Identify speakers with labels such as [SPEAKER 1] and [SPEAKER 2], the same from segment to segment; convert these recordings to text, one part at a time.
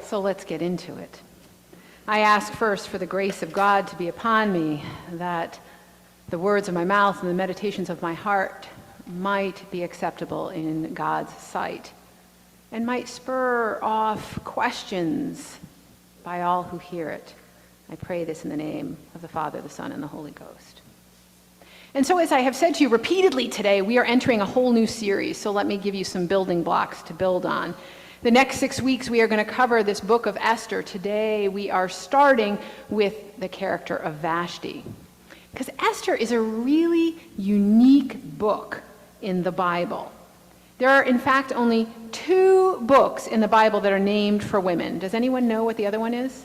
[SPEAKER 1] so let's get into it. I ask first for the grace of God to be upon me, that the words of my mouth and the meditations of my heart might be acceptable in God's sight, and might spur off questions by all who hear it. I pray this in the name of the Father, the Son, and the Holy Ghost. And so, as I have said to you repeatedly today, we are entering a whole new series, so let me give you some building blocks to build on. The next 6 weeks, we are going to cover this book of Esther. Today, we are starting with the character of Vashti. Because Esther is a really unique book in the Bible. There are, in fact, only 2 books in the Bible that are named for women. Does anyone know what the other one is?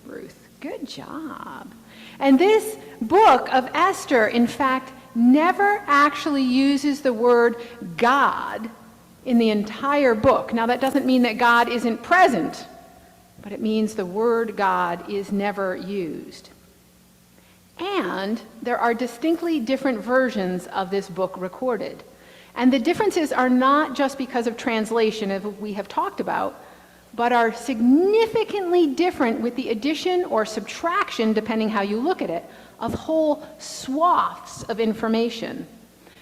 [SPEAKER 1] Ruth. Good job. And this book of Esther, in fact, never actually uses the word God in the entire book. Now, that doesn't mean that God isn't present, but it means the word God is never used. And there are distinctly different versions of this book recorded. And the differences are not just because of translation, as we have talked about, but are significantly different with the addition or subtraction, depending how you look at it, of whole swaths of information.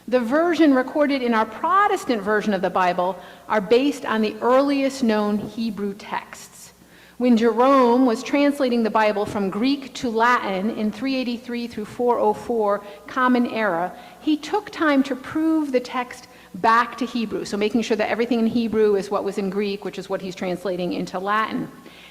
[SPEAKER 1] The version recorded in our Protestant version of the Bible are based on the earliest known Hebrew texts. When Jerome was translating the Bible from Greek to Latin in 383 through 404 Common Era, he took time to prove the text back to Hebrew, so making sure that everything in Hebrew is what was in Greek, which is what he's translating into Latin.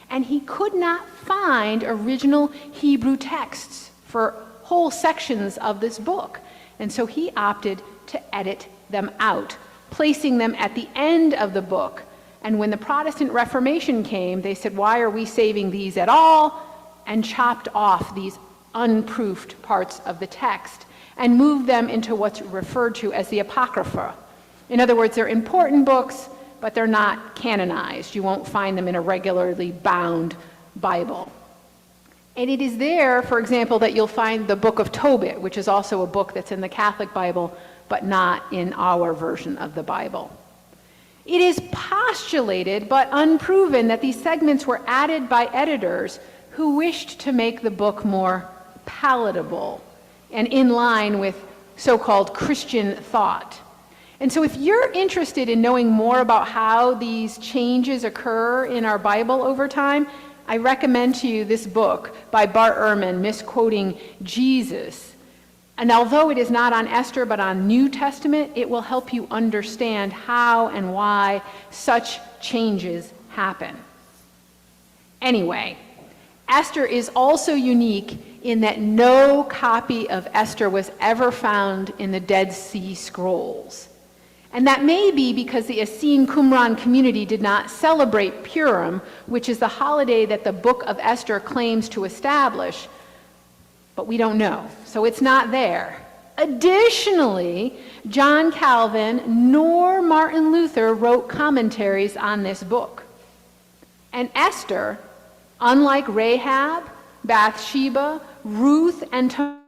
[SPEAKER 1] And he could not find original Hebrew texts for whole sections of this book. And so he opted to edit them out, placing them at the end of the book. And when the Protestant Reformation came, they said, why are we saving these at all? And chopped off these unproofed parts of the text and moved them into what's referred to as the Apocrypha. In other words, they're important books, but they're not canonized. You won't find them in a regularly bound Bible. And it is there, for example, that you'll find the book of Tobit, which is also a book that's in the Catholic Bible, but not in our version of the Bible. It is postulated, but unproven, that these segments were added by editors who wished to make the book more palatable and in line with so-called Christian thought. And so if you're interested in knowing more about how these changes occur in our Bible over time, I recommend to you this book by Bart Ehrman, Misquoting Jesus. And although it is not on Esther but on New Testament, it will help you understand how and why such changes happen. Anyway, Esther is also unique in that no copy of Esther was ever found in the Dead Sea Scrolls. And that may be because the Essene Qumran community did not celebrate Purim, which is the holiday that the book of Esther claims to establish, but we don't know, so it's not there. Additionally, John Calvin nor Martin Luther wrote commentaries on this book. And Esther, unlike Rahab, Bathsheba, Ruth, and Tamar,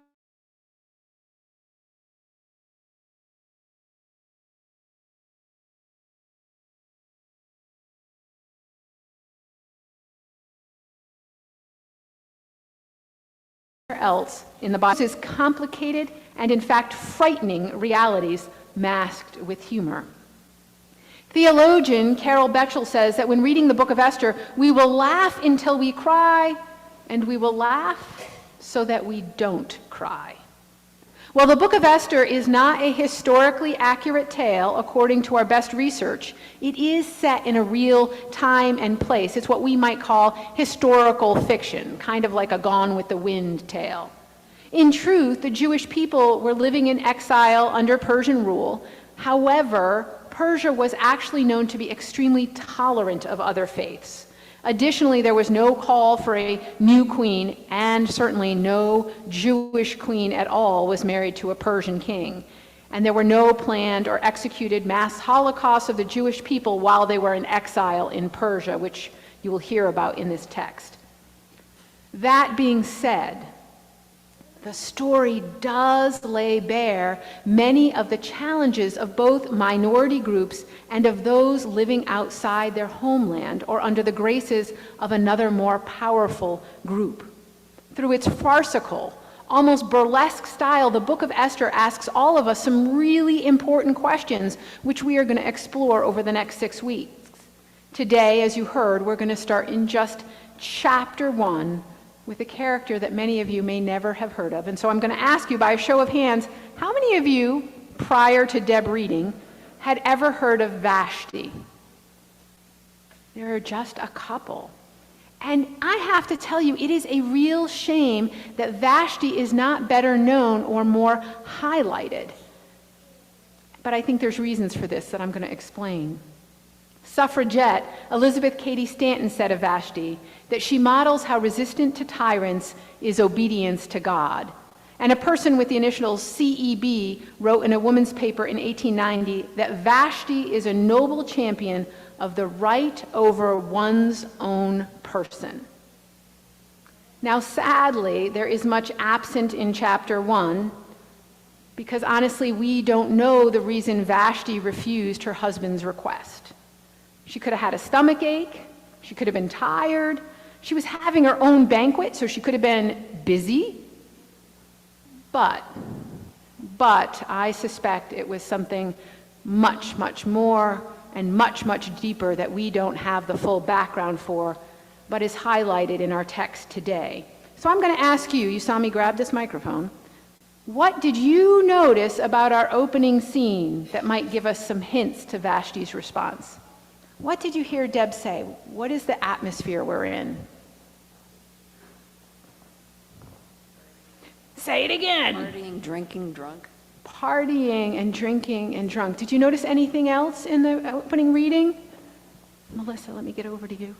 [SPEAKER 1] else in the Bible is complicated and in fact frightening realities masked with humor. Theologian Carol Betchel says that when reading the book of Esther, we will laugh until we cry, and we will laugh so that we don't cry. While the book of Esther is not a historically accurate tale, according to our best research, it is set in a real time and place. It's what we might call historical fiction, kind of like a Gone with the Wind tale. In truth, the Jewish people were living in exile under Persian rule. However, Persia was actually known to be extremely tolerant of other faiths. Additionally, there was no call for a new queen, and certainly no Jewish queen at all was married to a Persian king. And there were no planned or executed mass holocausts of the Jewish people while they were in exile in Persia, which you will hear about in this text. That being said, the story does lay bare many of the challenges of both minority groups and of those living outside their homeland or under the graces of another more powerful group. Through its farcical, almost burlesque style, the book of Esther asks all of us some really important questions, which we are going to explore over the next 6 weeks. Today, as you heard, we're going to start in just chapter 1 with a character that many of you may never have heard of. And so I'm going to ask you by a show of hands, how many of you, prior to Deb reading, had ever heard of Vashti? There are just a couple. And I have to tell you, it is a real shame that Vashti is not better known or more highlighted. But I think there's reasons for this that I'm going to explain. Suffragette Elizabeth Cady Stanton said of Vashti that she models how resistant to tyrants is obedience to God. And a person with the initials CEB wrote in a woman's paper in 1890 that Vashti is a noble champion of the right over one's own person. Now, sadly, there is much absent in chapter 1 because honestly, we don't know the reason Vashti refused her husband's request. She could have had a stomach ache. She could have been tired. She was having her own banquet, so she could have been busy. But I suspect it was something much, much more and much, much deeper that we don't have the full background for, but is highlighted in our text today. So I'm going to ask you, you saw me grab this microphone, what did you notice about our opening scene that might give us some hints to Vashti's response? What did you hear Deb say? What is the atmosphere we're in? Say it again.
[SPEAKER 2] Partying, drinking, drunk.
[SPEAKER 1] Partying and drinking and drunk. Did you notice anything else in the opening reading? Melissa, let me get over to you.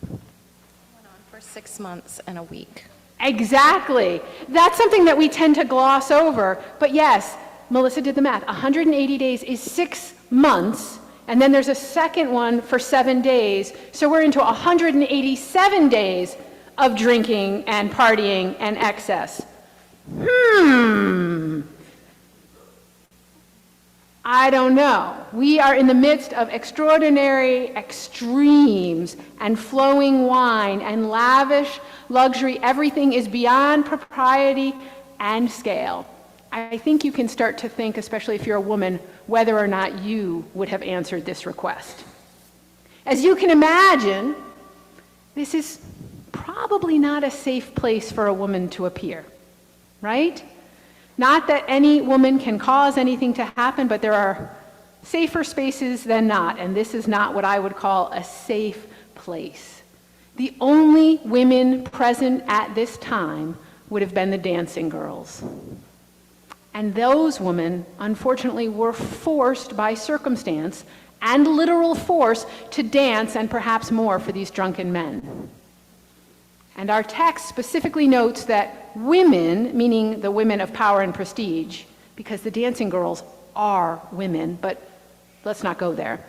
[SPEAKER 3] Went on for 6 months and a week.
[SPEAKER 1] Exactly. That's something that we tend to gloss over. But yes, Melissa did the math. 180 days is 6 months. And then there's a second one for 7 days. So we're into 187 days of drinking and partying and excess. I don't know. We are in the midst of extraordinary extremes and flowing wine and lavish luxury. Everything is beyond propriety and scale. I think you can start to think, especially if you're a woman, whether or not you would have answered this request. As you can imagine, this is probably not a safe place for a woman to appear, right? Not that any woman can cause anything to happen, but there are safer spaces than not, and this is not what I would call a safe place. The only women present at this time would have been the dancing girls. And those women, unfortunately, were forced by circumstance and literal force to dance and perhaps more for these drunken men. And our text specifically notes that women, meaning the women of power and prestige, because the dancing girls are women, but let's not go there,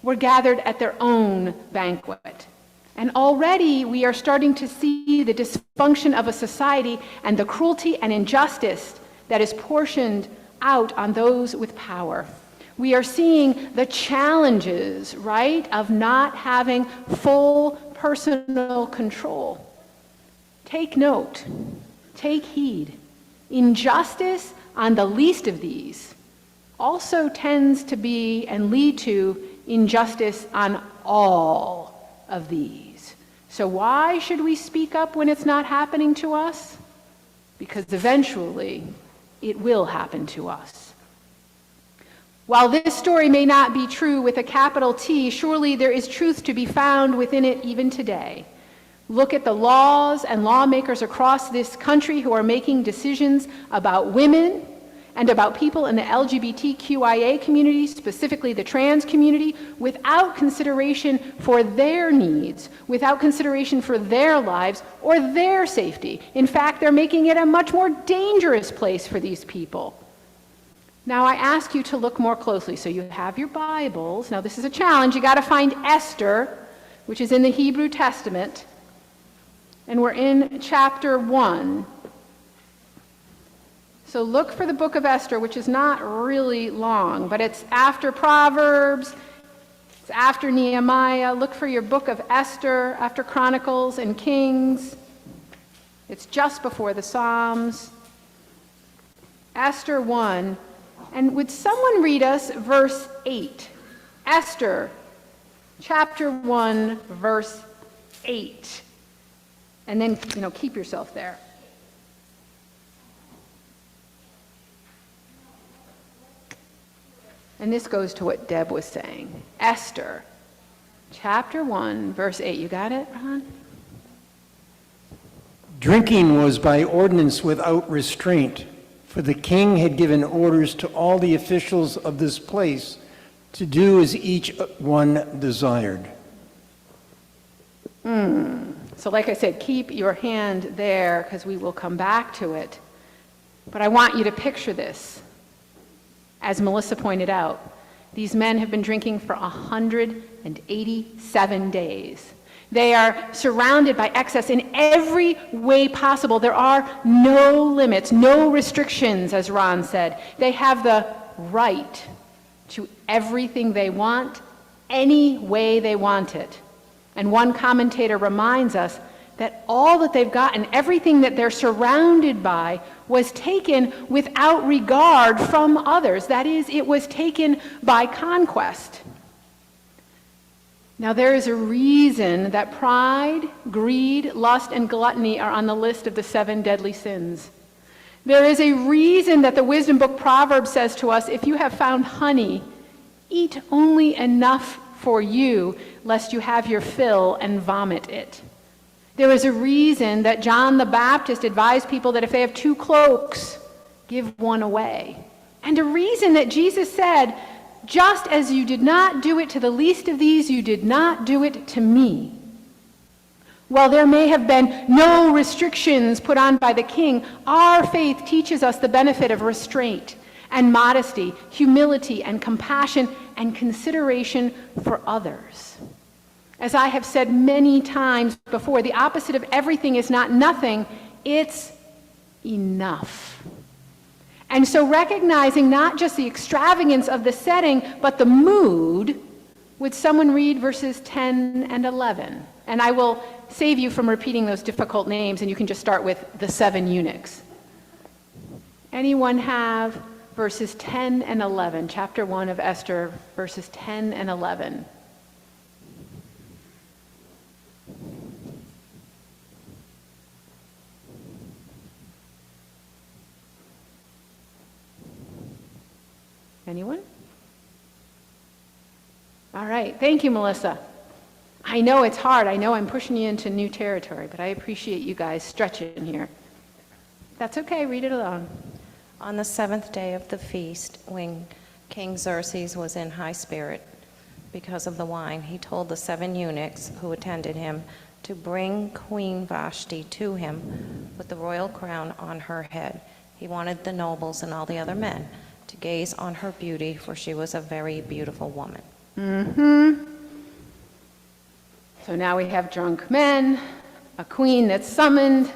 [SPEAKER 1] were gathered at their own banquet. And already we are starting to see the dysfunction of a society and the cruelty and injustice that is portioned out on those with power. We are seeing the challenges, right, of not having full personal control. Take note, take heed. Injustice on the least of these also tends to be and lead to injustice on all of these. So why should we speak up when it's not happening to us? Because eventually it will happen to us. While this story may not be true with a capital T, surely there is truth to be found within it even today. Look at the laws and lawmakers across this country who are making decisions about women and about people in the LGBTQIA community, specifically the trans community, without consideration for their needs, without consideration for their lives or their safety. In fact, they're making it a much more dangerous place for these people. Now, I ask you to look more closely. So you have your Bibles. Now, this is a challenge. You got to find Esther, which is in the Hebrew Testament. And we're in chapter 1. So look for the book of Esther, which is not really long, but it's after Proverbs, it's after Nehemiah. Look for your book of Esther, after Chronicles and Kings. It's just before the Psalms. Esther 1. And would someone read us verse 8? Esther, chapter 1, verse 8. And then, keep yourself there. And this goes to what Deb was saying. Esther, chapter 1, verse 8. You got it, Ron?
[SPEAKER 2] Drinking was by ordinance without restraint, for the king had given orders to all the officials of this place to do as each one desired.
[SPEAKER 1] So like I said, keep your hand there because we will come back to it. But I want you to picture this. As Melissa pointed out, these men have been drinking for 187 days. They are surrounded by excess in every way possible. There are no limits, no restrictions, as Ron said. They have the right to everything they want, any way they want it. And one commentator reminds us that all that they've gotten, everything that they're surrounded by, was taken without regard from others. That is, it was taken by conquest. Now, there is a reason that pride, greed, lust, and gluttony are on the list of the 7 deadly sins. There is a reason that the wisdom book Proverbs says to us, if you have found honey, eat only enough for you, lest you have your fill and vomit it. There is a reason that John the Baptist advised people that if they have 2 cloaks, give one away. And a reason that Jesus said, just as you did not do it to the least of these, you did not do it to me. While there may have been no restrictions put on by the king, our faith teaches us the benefit of restraint and modesty, humility and compassion and consideration for others. As I have said many times before, the opposite of everything is not nothing, it's enough. And so recognizing not just the extravagance of the setting, but the mood, would someone read verses 10 and 11? And I will save you from repeating those difficult names, and you can just start with the 7 eunuchs. Anyone have verses 10 and 11, chapter 1 of Esther, verses 10 and 11? Anyone? All right. Thank you, Melissa. I know it's hard. I know I'm pushing you into new territory, but I appreciate you guys stretching here. That's okay. Read it alone.
[SPEAKER 3] On the 7th day of the feast, when King Xerxes was in high spirit because of the wine, he told the 7 eunuchs who attended him to bring Queen Vashti to him with the royal crown on her head. He wanted the nobles and all the other men to gaze on her beauty, for she was a very beautiful woman.
[SPEAKER 1] So now we have drunk men, a queen that's summoned,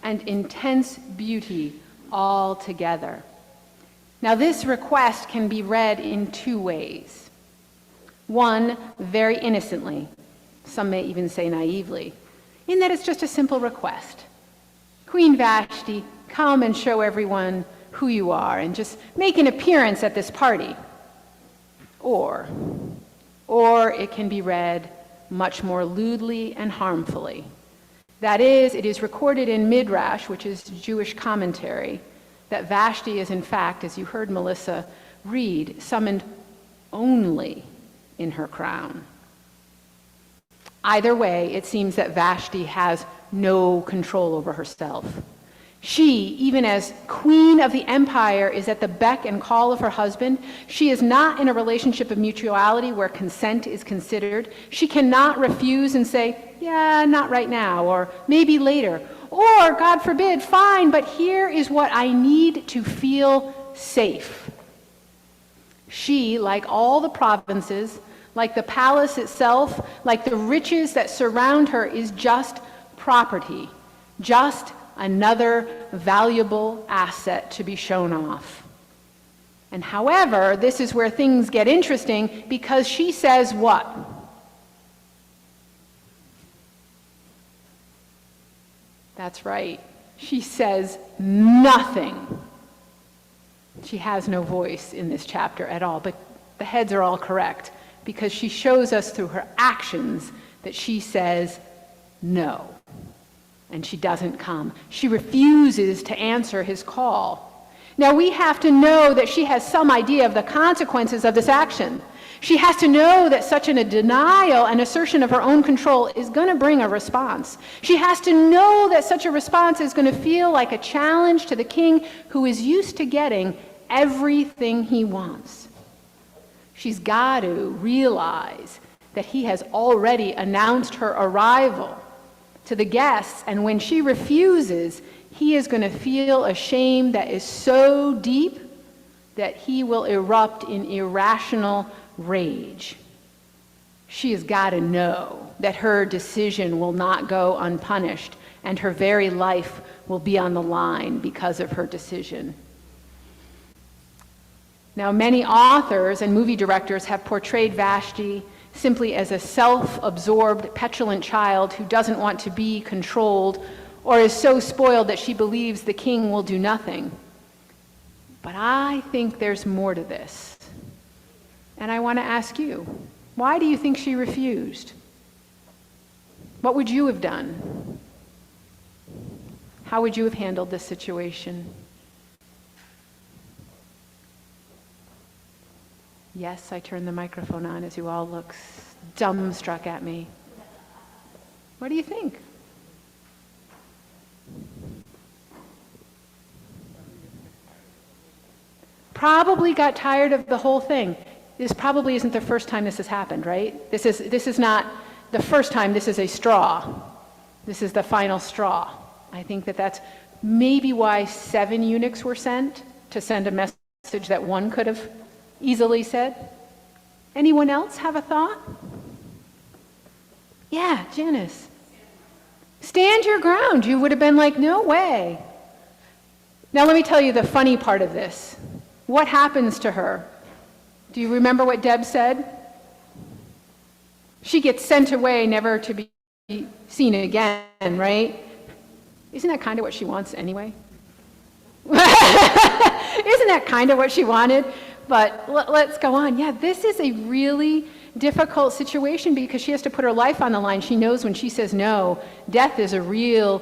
[SPEAKER 1] and intense beauty all together. Now this request can be read in 2 ways. One, very innocently, some may even say naively, in that it's just a simple request. Queen Vashti, come and show everyone who you are and just make an appearance at this party. Or it can be read much more lewdly and harmfully. That is, it is recorded in Midrash, which is Jewish commentary, that Vashti is in fact, as you heard Melissa read, summoned only in her crown. Either way, it seems that Vashti has no control over herself. She, even as queen of the empire, is at the beck and call of her husband. She is not in a relationship of mutuality where consent is considered. She cannot refuse and say, yeah, not right now, or maybe later. Or, God forbid, fine, but here is what I need to feel safe. She, like all the provinces, like the palace itself, like the riches that surround her, is just property, just another valuable asset to be shown off. And however, this is where things get interesting, because she says what? That's right. She says nothing. She has no voice in this chapter at all, but the heads are all correct, because she shows us through her actions that she says no. And she doesn't come. She refuses to answer his call. Now we have to know that she has some idea of the consequences of this action. She has to know that such a denial and assertion of her own control is going to bring a response. She has to know that such a response is going to feel like a challenge to the king, who is used to getting everything he wants. She's got to realize that he has already announced her arrival to the guests, and when she refuses, he is going to feel a shame that is so deep that he will erupt in irrational rage. She has got to know that her decision will not go unpunished, and her very life will be on the line because of her decision. Now, many authors and movie directors have portrayed Vashti simply as a self-absorbed, petulant child who doesn't want to be controlled, or is so spoiled that she believes the king will do nothing. But I think there's more to this. And I want to ask you, why do you think she refused? What would you have done? How would you have handled this situation? Yes, I turned the microphone on as you all look dumbstruck at me. What do you think? Probably got tired of the whole thing. This probably isn't the first time this has happened, right? This is not the first time. This is a straw. This is the final straw. I think that's maybe why 7 eunuchs were sent, to send a message that one could have easily said. Anyone else have a thought? Yeah, Janice. Stand your ground. You would have been like, no way. Now let me tell you the funny part of this. What happens to her? Do you remember what Deb said? She gets sent away, never to be seen again, right? Isn't that kind of what she wants anyway? Isn't that kind of what she wanted? But let's go on. Yeah, this is a really difficult situation, because she has to put her life on the line. She knows when she says no, death is a real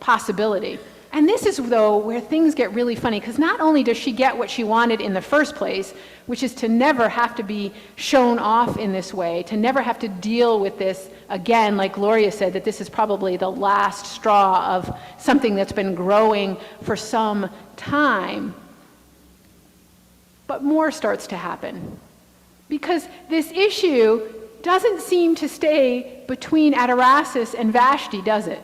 [SPEAKER 1] possibility. And this is, though, where things get really funny, because not only does she get what she wanted in the first place, which is to never have to be shown off in this way, to never have to deal with this again, like Gloria said, that this is probably the last straw of something that's been growing for some time. But more starts to happen, because this issue doesn't seem to stay between Adarasis and Vashti, does it?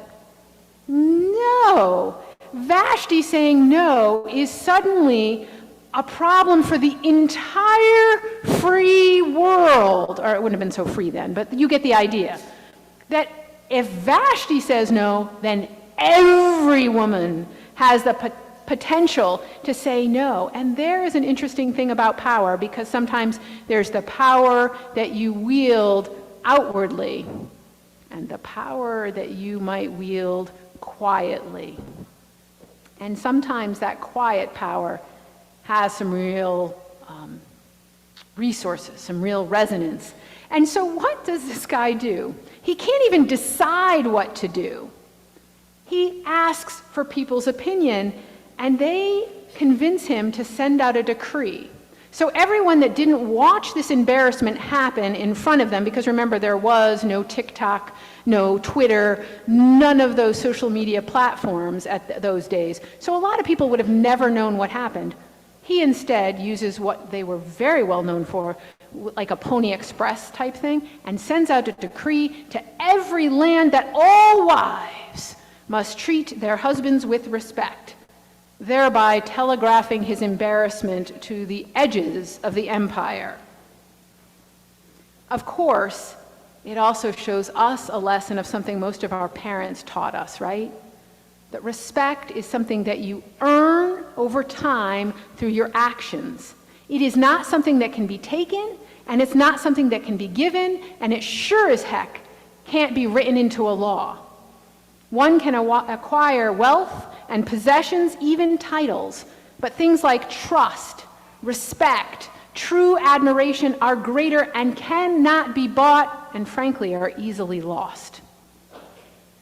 [SPEAKER 1] No. Vashti saying no is suddenly a problem for the entire free world. Or it wouldn't have been so free then, but you get the idea. That if Vashti says no, then every woman has the potential to say no. And there is an interesting thing about power, because sometimes there's the power that you wield outwardly and the power that you might wield quietly. And sometimes that quiet power has some real resources, some real resonance. And so what does this guy do? He can't even decide what to do. He asks for people's opinion, and they convince him to send out a decree. So everyone that didn't watch this embarrassment happen in front of them, because remember, there was no TikTok, no Twitter, none of those social media platforms at those days. So a lot of people would have never known what happened. He instead uses what they were very well known for, like a Pony Express type thing, and sends out a decree to every land that all wives must treat their husbands with respect, thereby telegraphing his embarrassment to the edges of the empire. Of course, it also shows us a lesson of something most of our parents taught us, right? That respect is something that you earn over time through your actions. It is not something that can be taken, and it's not something that can be given, and it sure as heck can't be written into a law. One can acquire wealth and possessions, even titles, but things like trust, respect, true admiration are greater and cannot be bought, and frankly are easily lost.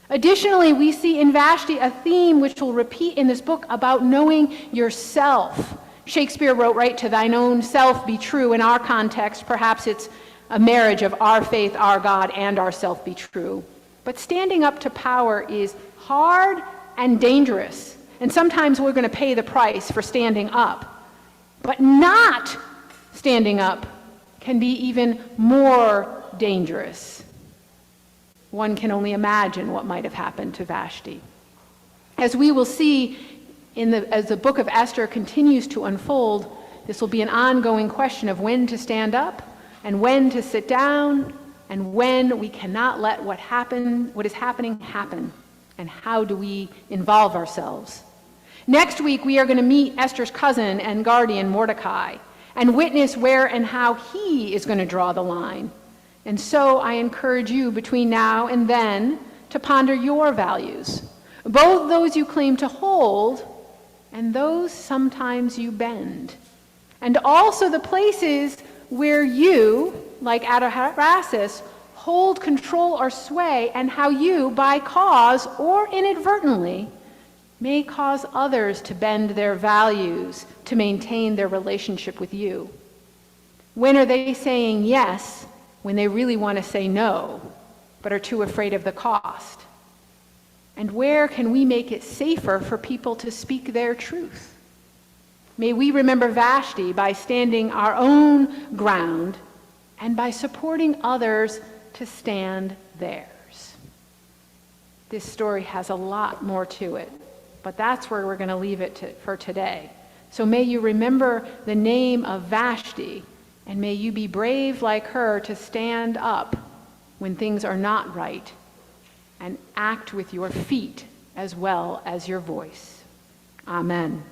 [SPEAKER 1] Additionally, we see in Vashti a theme which will repeat in this book about knowing yourself. Shakespeare wrote, right, to thine own self be true. In our context, perhaps it's a marriage of our faith, our God, and our self be true. But standing up to power is hard and dangerous. And sometimes we're going to pay the price for standing up. But not standing up can be even more dangerous. One can only imagine what might have happened to Vashti. As we will see as the book of Esther continues to unfold, this will be an ongoing question of when to stand up and when to sit down and when we cannot let what is happening happen, and how do we involve ourselves. Next week, we are going to meet Esther's cousin and guardian, Mordecai, and witness where and how he is going to draw the line. And so I encourage you between now and then to ponder your values, both those you claim to hold and those sometimes you bend, and also the places where you, like Artaxerxes, hold control or sway, and how you, by cause or inadvertently, may cause others to bend their values to maintain their relationship with you. When are they saying yes when they really want to say no, but are too afraid of the cost? And where can we make it safer for people to speak their truth? May we remember Vashti by standing our own ground and by supporting others to stand theirs. This story has a lot more to it, but that's where we're going to leave it for today. So may you remember the name of Vashti, and may you be brave like her to stand up when things are not right and act with your feet as well as your voice. Amen.